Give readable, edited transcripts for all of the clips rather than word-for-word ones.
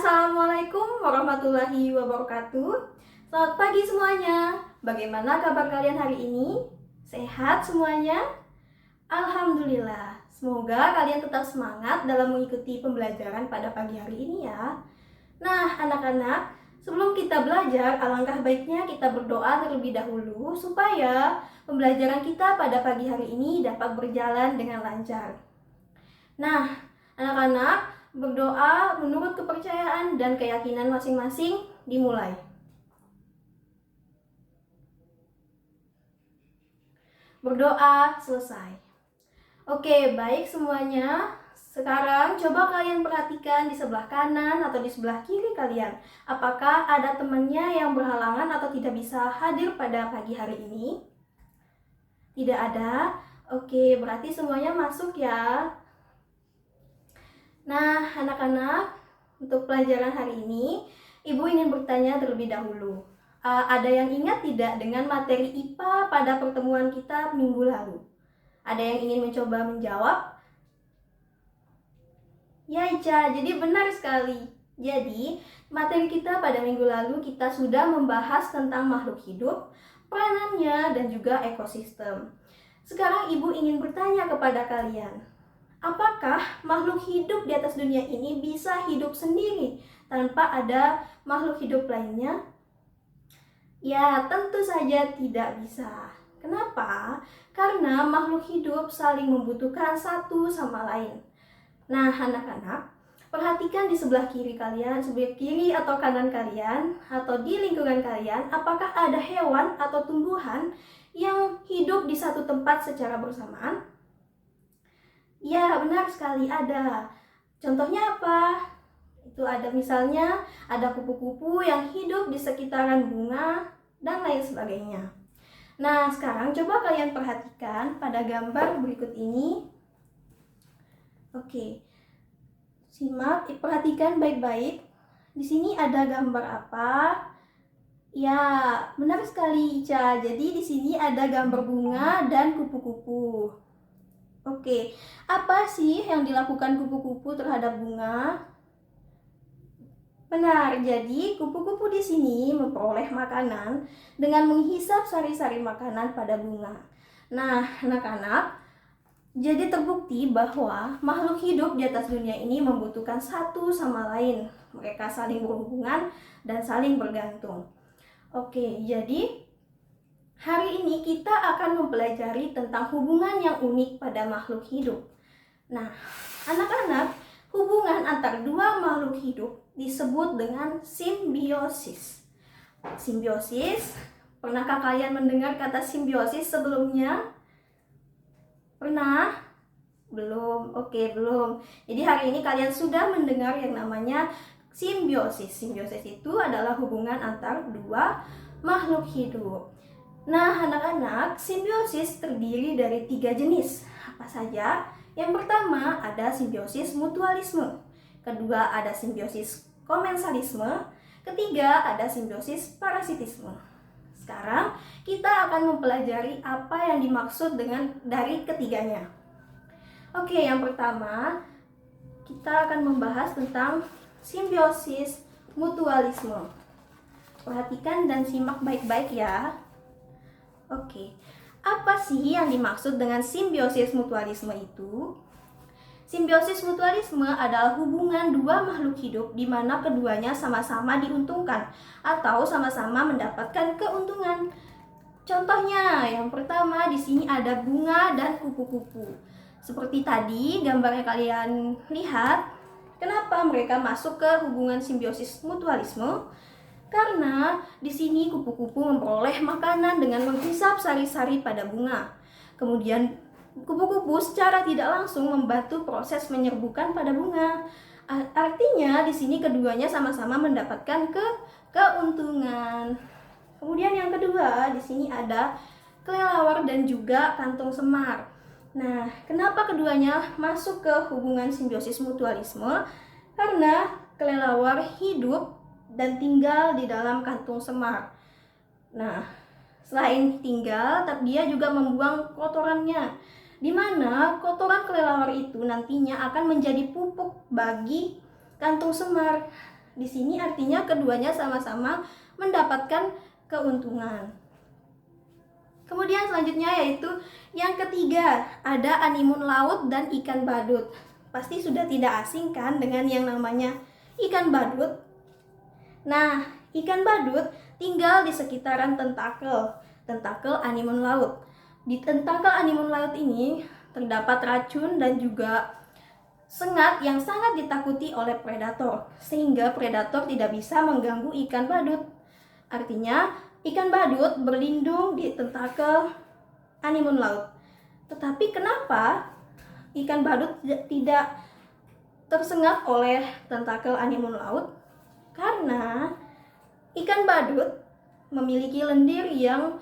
Assalamualaikum warahmatullahi wabarakatuh. Selamat pagi semuanya. Bagaimana kabar kalian hari ini? Sehat semuanya? Alhamdulillah. Semoga kalian tetap semangat dalam mengikuti pembelajaran pada pagi hari ini ya. Nah, anak-anak, sebelum kita belajar, alangkah baiknya kita berdoa terlebih dahulu supaya pembelajaran kita pada pagi hari ini dapat berjalan dengan lancar. Nah, anak-anak, berdoa menurut kepercayaan dan keyakinan masing-masing dimulai. Berdoa selesai. Oke, baik semuanya. Sekarang coba kalian perhatikan di sebelah kanan atau di sebelah kiri kalian. Apakah ada temannya yang berhalangan atau tidak bisa hadir pada pagi hari ini? Tidak ada? Oke, berarti semuanya masuk ya. Nah, anak-anak, untuk pelajaran hari ini, Ibu ingin bertanya terlebih dahulu. Ada yang ingat tidak dengan materi IPA pada pertemuan kita minggu lalu? Ada yang ingin mencoba menjawab? Ya, Ica, jadi benar sekali. Jadi, materi kita pada minggu lalu kita sudah membahas tentang makhluk hidup, peranannya, dan juga ekosistem. Sekarang Ibu ingin bertanya kepada kalian. Apakah makhluk hidup di atas dunia ini bisa hidup sendiri tanpa ada makhluk hidup lainnya? Ya, tentu saja tidak bisa. Kenapa? Karena makhluk hidup saling membutuhkan satu sama lain. Nah, anak-anak, perhatikan di sebelah kiri kalian, sebelah kiri atau kanan kalian, atau di lingkungan kalian, apakah ada hewan atau tumbuhan yang hidup di satu tempat secara bersamaan? Ya, benar sekali ada. Contohnya apa? Itu ada misalnya ada kupu-kupu yang hidup di sekitaran bunga dan lain sebagainya. Nah, sekarang coba kalian perhatikan pada gambar berikut ini. Oke. Simak, perhatikan baik-baik. Di sini ada gambar apa? Ya, benar sekali, Ica. Jadi di sini ada gambar bunga dan kupu-kupu. Oke, apa sih yang dilakukan kupu-kupu terhadap bunga? Benar, jadi kupu-kupu di sini memperoleh makanan dengan menghisap sari-sari makanan pada bunga. Nah, anak-anak, jadi terbukti bahwa makhluk hidup di atas dunia ini membutuhkan satu sama lain. Mereka saling berhubungan dan saling bergantung. Oke, jadi hari ini kita akan mempelajari tentang hubungan yang unik pada makhluk hidup. Nah, anak-anak, hubungan antar dua makhluk hidup disebut dengan simbiosis. Simbiosis, pernahkah kalian mendengar kata simbiosis sebelumnya? Pernah? Belum? Oke, belum. Jadi hari ini kalian sudah mendengar yang namanya simbiosis. Simbiosis itu adalah hubungan antar dua makhluk hidup. Nah, anak-anak, simbiosis terdiri dari 3 jenis. Apa saja? Yang pertama ada simbiosis mutualisme. Kedua ada simbiosis komensalisme. Ketiga ada simbiosis parasitisme. Sekarang kita akan mempelajari apa yang dimaksud dari ketiganya. Oke, yang pertama kita akan membahas tentang simbiosis mutualisme. Perhatikan dan simak baik-baik ya. Oke, apa sih yang dimaksud dengan simbiosis mutualisme itu? Simbiosis mutualisme adalah hubungan dua makhluk hidup di mana keduanya sama-sama diuntungkan atau sama-sama mendapatkan keuntungan. Contohnya, yang pertama di sini ada bunga dan kupu-kupu. Seperti tadi gambarnya kalian lihat, kenapa mereka masuk ke hubungan simbiosis mutualisme? Karena di sini kupu-kupu memperoleh makanan dengan menghisap sari-sari pada bunga. Kemudian kupu-kupu secara tidak langsung membantu proses menyerbukan pada bunga. Artinya di sini keduanya sama-sama mendapatkan keuntungan. Kemudian yang kedua, di sini ada kelelawar dan juga kantung semar. Nah, kenapa keduanya masuk ke hubungan simbiosis mutualisme? Karena kelelawar hidup dan tinggal di dalam kantung semar. Nah, selain tinggal, tapi dia juga membuang kotorannya, di mana kotoran kelelawar itu nantinya akan menjadi pupuk bagi kantung semar. di sini artinya keduanya sama-sama mendapatkan keuntungan. Kemudian selanjutnya yaitu yang ketiga, ada animun laut dan ikan badut. Pasti sudah tidak asing kan dengan yang namanya ikan badut. Nah, ikan badut tinggal di sekitaran tentakel animun laut. Di tentakel animun laut ini terdapat racun dan juga sengat yang sangat ditakuti oleh predator, sehingga predator tidak bisa mengganggu ikan badut. Artinya, ikan badut berlindung di tentakel animun laut. Tetapi kenapa ikan badut tidak tersengat oleh tentakel animun laut? Karena ikan badut memiliki lendir yang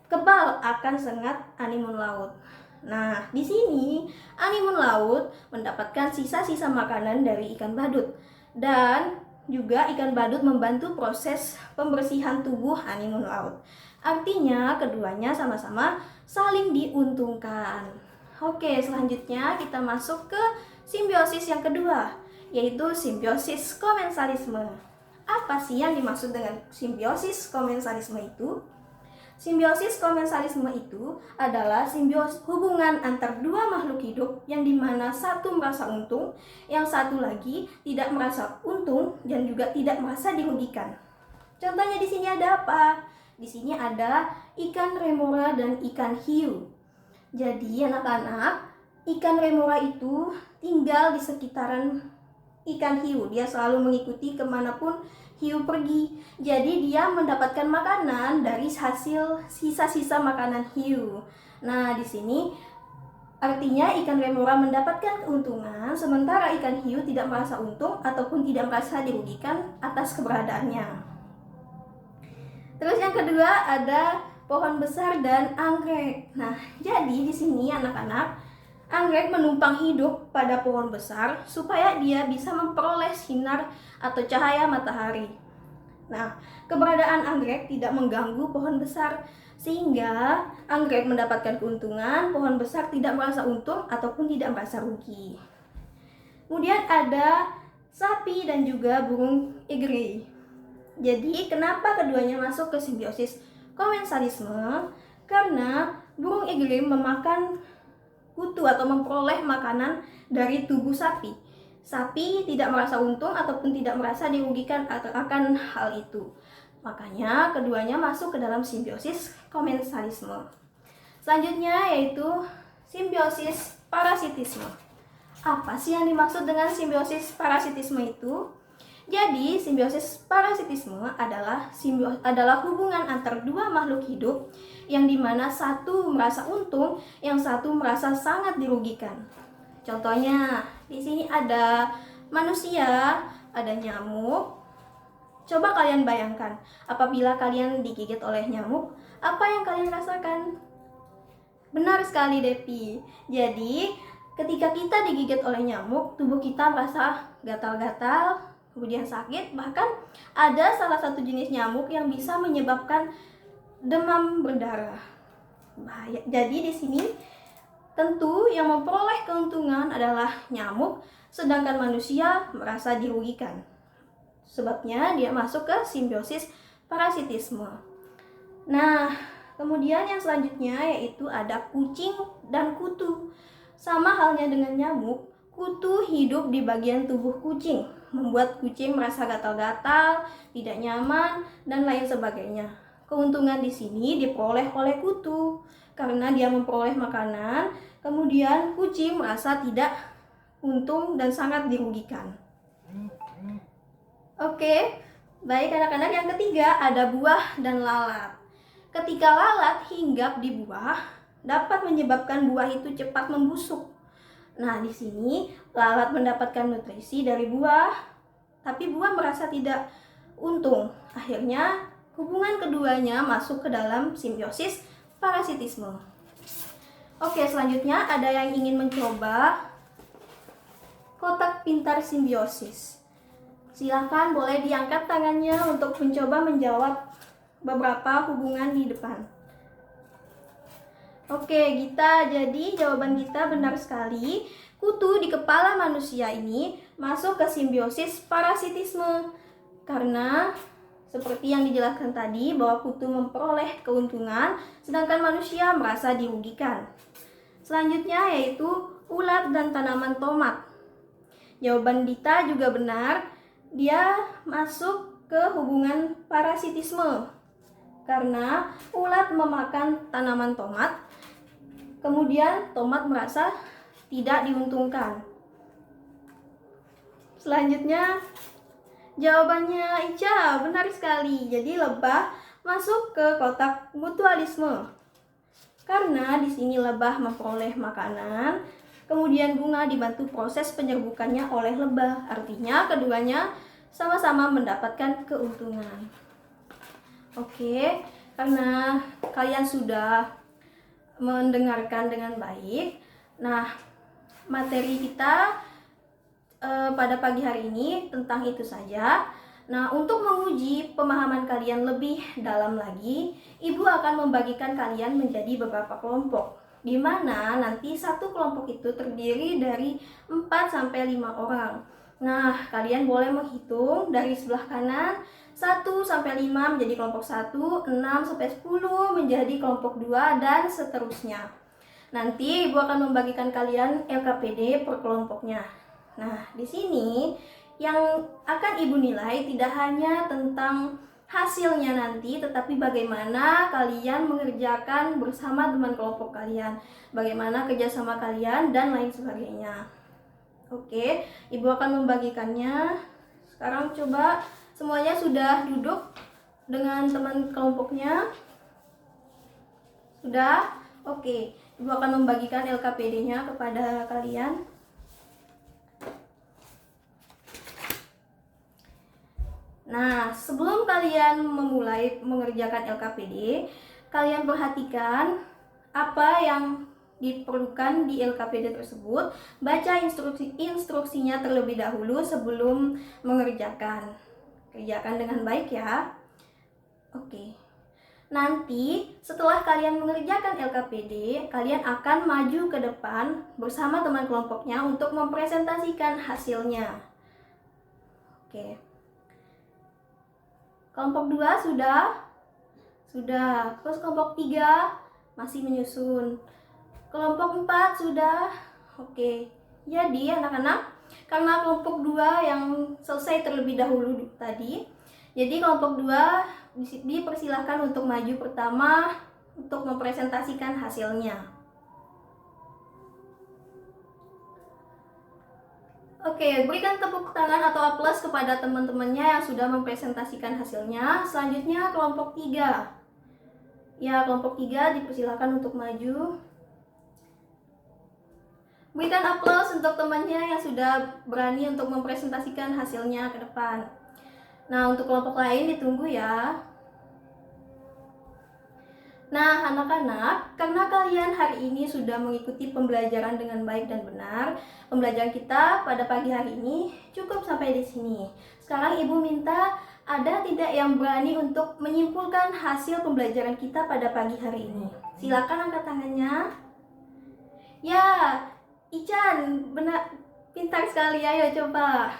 kebal akan sengat animun laut. Nah, di sini animun laut mendapatkan sisa-sisa makanan dari ikan badut, dan juga ikan badut membantu proses pembersihan tubuh animun laut. Artinya keduanya sama-sama saling diuntungkan. Oke, selanjutnya kita masuk ke simbiosis yang kedua, yaitu simbiosis komensalisme. Apa sih yang dimaksud dengan simbiosis komensalisme itu? Simbiosis komensalisme itu adalah hubungan antar dua makhluk hidup yang dimana satu merasa untung, yang satu lagi tidak merasa untung dan juga tidak merasa dirugikan. Contohnya di sini ada apa? Di sini ada ikan remora dan ikan hiu. Jadi anak-anak, ikan remora itu tinggal di sekitaran ikan hiu. Dia selalu mengikuti kemanapun hiu pergi. Jadi dia mendapatkan makanan dari hasil sisa-sisa makanan hiu. Nah, di sini artinya ikan remora mendapatkan keuntungan, sementara ikan hiu tidak merasa untung ataupun tidak merasa dirugikan atas keberadaannya. Terus yang kedua ada pohon besar dan anggrek. Nah, jadi di sini anak-anak, anggrek menumpang hidup pada pohon besar supaya dia bisa memperoleh sinar atau cahaya matahari. Nah, keberadaan anggrek tidak mengganggu pohon besar, sehingga anggrek mendapatkan keuntungan, pohon besar tidak merasa untung ataupun tidak merasa rugi. Kemudian ada sapi dan juga burung egrey. Jadi, kenapa keduanya masuk ke simbiosis komensalisme? Karena burung egrey memakan kutu atau memperoleh makanan dari tubuh sapi. Sapi tidak merasa untung ataupun tidak merasa dirugikan akan hal itu. Makanya keduanya masuk ke dalam simbiosis komensalisme. Selanjutnya yaitu simbiosis parasitisme. Apa sih yang dimaksud dengan simbiosis parasitisme itu? Jadi, simbiosis parasitisme adalah hubungan antar dua makhluk hidup yang dimana satu merasa untung, yang satu merasa sangat dirugikan. Contohnya, di sini ada manusia, ada nyamuk. Coba kalian bayangkan, apabila kalian digigit oleh nyamuk, apa yang kalian rasakan? Benar sekali, Depi. Jadi, ketika kita digigit oleh nyamuk, tubuh kita merasa gatal-gatal, kemudian sakit, bahkan ada salah satu jenis nyamuk yang bisa menyebabkan demam berdarah. Bahaya. Jadi di sini tentu yang memperoleh keuntungan adalah nyamuk, sedangkan manusia merasa dirugikan. Sebabnya dia masuk ke simbiosis parasitisme. Nah, kemudian yang selanjutnya yaitu ada kucing dan kutu. Sama halnya dengan nyamuk, kutu hidup di bagian tubuh kucing, membuat kucing merasa gatal-gatal, tidak nyaman, dan lain sebagainya. Keuntungan di sini diperoleh oleh kutu karena dia memperoleh makanan, kemudian kucing merasa tidak untung dan sangat dirugikan. Oke, baik anak-anak, yang ketiga ada buah dan lalat. Ketika lalat hinggap di buah, dapat menyebabkan buah itu cepat membusuk. Nah, di sini lalat mendapatkan nutrisi dari buah, tapi buah merasa tidak untung. Akhirnya, hubungan keduanya masuk ke dalam simbiosis parasitisme. Oke, selanjutnya ada yang ingin mencoba kotak pintar simbiosis. Silahkan boleh diangkat tangannya untuk mencoba menjawab beberapa hubungan di depan. Oke, Gita, jadi jawaban kita benar sekali. Kutu di kepala manusia ini masuk ke simbiosis parasitisme. Karena seperti yang dijelaskan tadi bahwa kutu memperoleh keuntungan sedangkan manusia merasa dirugikan. Selanjutnya yaitu ulat dan tanaman tomat. Jawaban Dita juga benar, dia masuk ke hubungan parasitisme karena ulat memakan tanaman tomat, kemudian tomat merasa tidak diuntungkan. Selanjutnya jawabannya Ica, benar sekali. Jadi lebah masuk ke kotak mutualisme. Karena di sini lebah memperoleh makanan, kemudian bunga dibantu proses penyerbukannya oleh lebah. Artinya keduanya sama-sama mendapatkan keuntungan. Oke, karena kalian sudah mendengarkan dengan baik. Nah, materi kita pada pagi hari ini tentang itu saja. Nah, untuk menguji pemahaman kalian lebih dalam lagi, Ibu akan membagikan kalian menjadi beberapa kelompok, di mana nanti satu kelompok itu terdiri dari 4-5 orang. Nah, kalian boleh menghitung dari sebelah kanan 1-5 menjadi kelompok 1, 6-10 menjadi kelompok 2, dan seterusnya. Nanti Ibu akan membagikan kalian LKPD per kelompoknya. Nah, di sini yang akan Ibu nilai tidak hanya tentang hasilnya nanti, tetapi bagaimana kalian mengerjakan bersama teman kelompok kalian, bagaimana kerjasama kalian, dan lain sebagainya. Oke, Ibu akan membagikannya. Sekarang coba semuanya sudah duduk dengan teman kelompoknya? Sudah? Oke, Ibu akan membagikan LKPD-nya kepada kalian. Nah, sebelum kalian memulai mengerjakan LKPD, kalian perhatikan apa yang diperlukan di LKPD tersebut. Baca instruksinya terlebih dahulu sebelum mengerjakan. Kerjakan dengan baik ya. Oke. Nanti setelah kalian mengerjakan LKPD, kalian akan maju ke depan bersama teman kelompoknya untuk mempresentasikan hasilnya. Oke. Kelompok 2 sudah? Sudah. Terus kelompok 3 masih menyusun. Kelompok 4 sudah? Oke. Jadi anak-anak, karena kelompok 2 yang selesai terlebih dahulu tadi, jadi kelompok 2 dipersilahkan untuk maju pertama untuk mempresentasikan hasilnya. Oke, berikan tepuk tangan atau aplaus kepada teman-temannya yang sudah mempresentasikan hasilnya. Selanjutnya kelompok 3. Ya, kelompok 3 dipersilakan untuk maju. Berikan aplaus untuk temannya yang sudah berani untuk mempresentasikan hasilnya ke depan. Nah, untuk kelompok lain ditunggu ya. Nah, anak-anak, karena kalian hari ini sudah mengikuti pembelajaran dengan baik dan benar, pembelajaran kita pada pagi hari ini cukup sampai di sini. Sekarang Ibu minta ada tidak yang berani untuk menyimpulkan hasil pembelajaran kita pada pagi hari ini? Silakan angkat tangannya. Ya, Ican, benar, pintar sekali, ayo coba.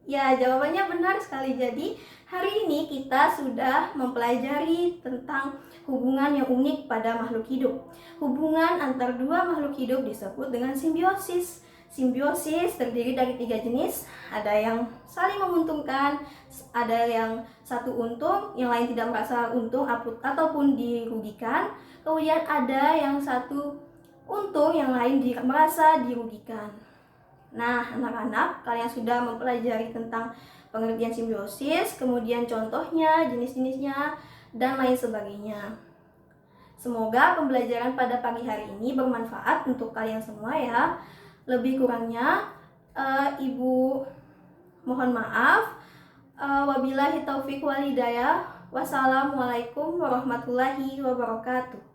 Ya, jawabannya benar sekali. Jadi, hari ini kita sudah mempelajari tentang hubungan yang unik pada makhluk hidup. Hubungan antar dua makhluk hidup disebut dengan simbiosis. Simbiosis terdiri dari 3 jenis. Ada yang saling menguntungkan, ada yang satu untung, yang lain tidak merasa untung ataupun dirugikan. Kemudian ada yang satu untung, yang lain merasa dirugikan. Nah, anak-anak, kalian sudah mempelajari tentang pengertian simbiosis, kemudian contohnya, jenis-jenisnya, dan lain sebagainya. Semoga pembelajaran pada pagi hari ini bermanfaat untuk kalian semua ya. Lebih kurangnya, Ibu mohon maaf. Wabillahi taufiq wal hidayah. Wassalamualaikum warahmatullahi wabarakatuh.